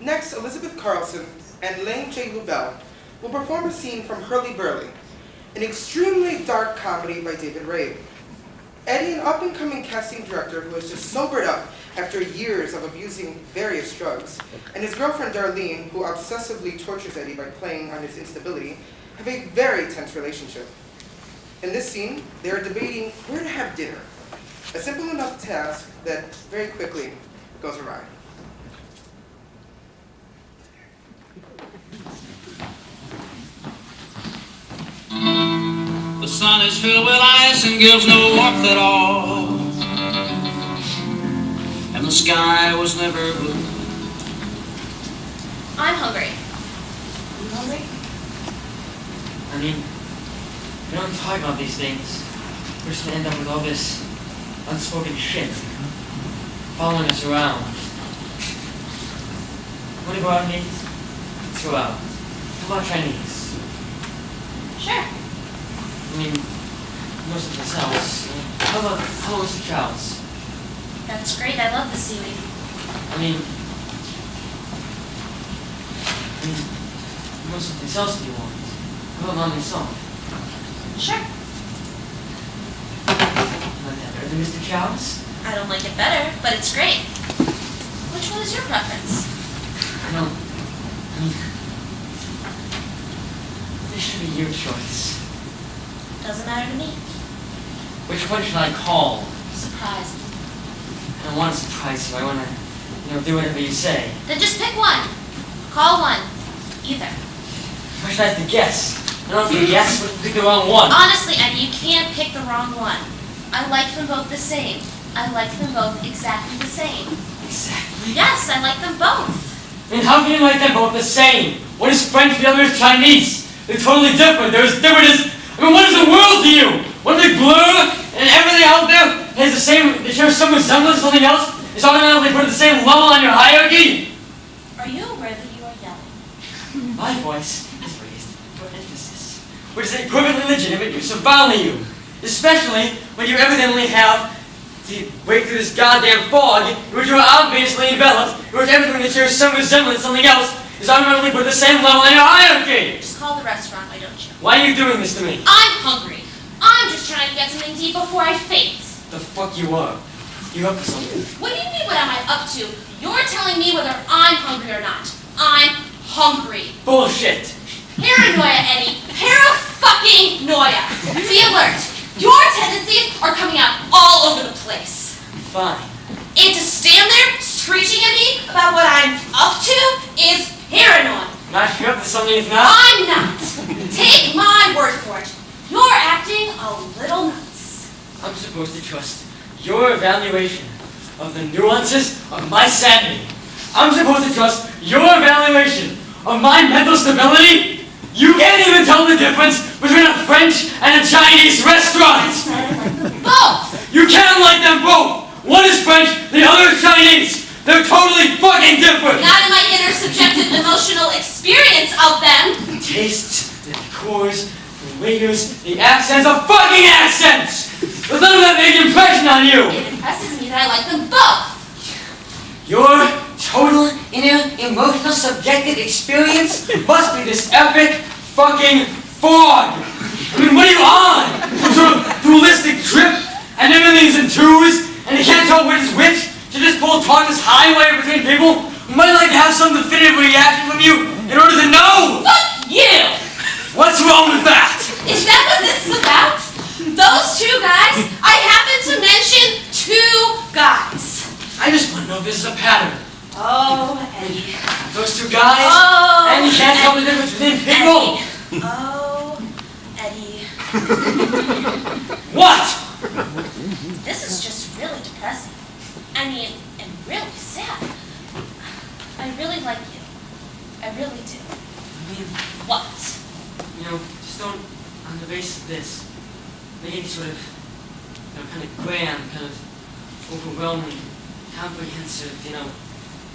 Next, Elizabeth Carlson and Lane J. Lubell will perform a scene from Hurleyburley, an extremely dark comedy by David Rabe. Eddie, an up-and-coming casting director who has just sobered up after years of abusing various drugs, and his girlfriend Darlene, who obsessively tortures Eddie by playing on his instability, have a very tense relationship. In this scene, they are debating where to have dinner, a simple enough task that very quickly goes awry. The sun is filled with ice and gives no warmth at all, and the sky was never blue. I'm hungry. You hungry? I mean, we don't talk about these things. We're just gonna end up with all this unspoken shit following us around. Want to go out and eat? Let's go out. How about Chinese? Sure. I mean, most of the else. How about roasted cows? That's great. I love the seaweed. I mean, most of the else do you want? How about mommy song? Sure. You like that better than Mr. Chow's? I don't like it better, but it's great. Which one is your preference? I mean, this should be your choice. Doesn't matter to me. Which one should I call? Surprise. I don't want to surprise you. I want to, do whatever you say. Then just pick one. Call one. Either. Why should I have to guess? I don't have to guess, but pick the wrong one. Honestly, Eddie, you can't pick the wrong one. I like them both the same. I like them both exactly the same. Exactly? Yes, I like them both. I mean, how can you like them both the same? One is French, the other is Chinese. They're totally different. There's different. What is the world to you? One big blur, and everything out there has the same, it shares some resemblance to something else? It's automatically put at the same level on your hierarchy? Are you aware that you are yelling? My voice is raised for emphasis, which is a perfectly legitimate use of value, especially when you evidently have to break through this goddamn fog in which you are obviously enveloped, in which everything that shares some resemblance to something else is automatically put at the same level in your hierarchy. Just call the restaurant, why don't you? Why are you doing this to me? I'm hungry. I'm just trying to get something to eat before I faint. The fuck you are? You up to something? What do you mean, what am I up to? You're telling me whether I'm hungry or not. I'm hungry. Bullshit. Paranoia, Eddie. Para-fucking-noia. Be alert. Your tendencies are coming out all over the place. Fine. And to stand there screeching at me about what I'm up to is paranoid. Not you're up to something it's not? I'm not. Take my word for it. You're acting a little nuts. I'm supposed to trust your evaluation of the nuances of my sanity. I'm supposed to trust your evaluation of my mental stability? You can't even tell the difference between a French and a Chinese restaurant! I said I like them both! You can't like them both! One is French, the other is Chinese! They're totally fucking different! Not in my inner subjective emotional experience of them! The tastes, the decors, the waiters, the accents are fucking accents! Does none of that make an impression on you? It impresses me that I like them both! Your total inner emotional subjective experience must be this epic fucking fog! I mean, what are you on? Some sort of dualistic trip? And everything's in twos? And you can't tell which is which? To just pull this highway between people who might like to have some definitive reaction from you in order to know? Fuck you! What's wrong with that? Is that what this is about? Those two guys? I happen to mention two guys. I just want to know if this is a pattern. Oh, Eddie. Those two guys? Oh, and you can't tell the difference between people? Eddie. Oh, Eddie. What? This is just really depressing. I mean, and really sad. I really like you. I really do. I mean, What? just don't, on the basis of this, make any sort of, kind of grand, kind of overwhelming, comprehensive,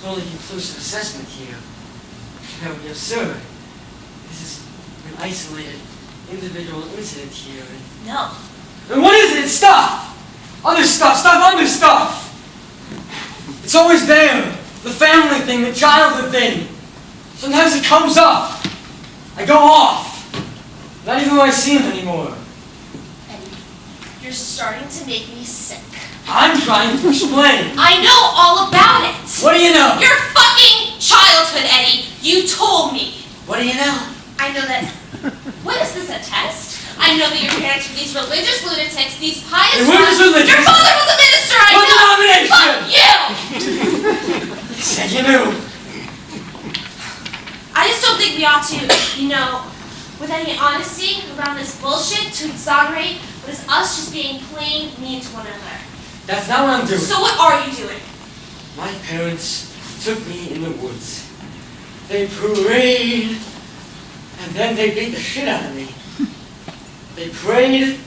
totally conclusive assessment here. That would be absurd. This is an isolated, individual incident here. No. And what is it? It's stuff! Other stuff! Other stuff! It's always there! The family thing, the childhood thing. Sometimes it comes up. I go off. Not even when I see him anymore. Eddie, you're starting to make me sick. I'm trying to explain. I know all about it. What do you know? Your fucking childhood, Eddie. You told me. What do you know? I know that. What is this, a test? I know that your parents were these religious lunatics, these pious. They were just religious. Your father was a minister. I What know. denomination? Fuck you. You said you knew. I just don't think we ought to, with any honesty around this bullshit, to exonerate what is us just being plain mean to one another. That's not what I'm doing. So what are you doing? My parents took me in the woods. They prayed, and then they beat the shit out of me. They prayed,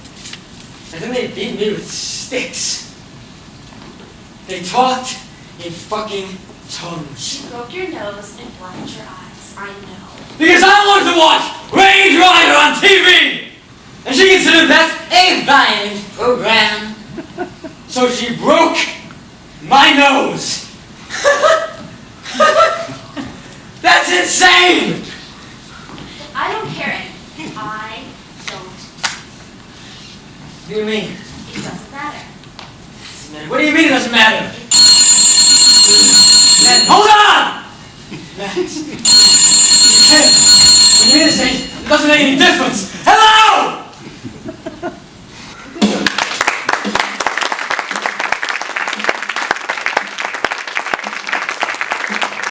and then they beat me with sticks. They talked in fucking tongues. She broke your nose and blinded your eyes. I know. Because I wanted to watch Range Rider on TV! And she considered that a violent program. So she broke my nose. That's insane! I don't care, Eddie. I don't. What do you mean? It doesn't matter. What do you mean it doesn't matter? It Hold on! Max. When you hear this thing, it doesn't make any difference. Hello!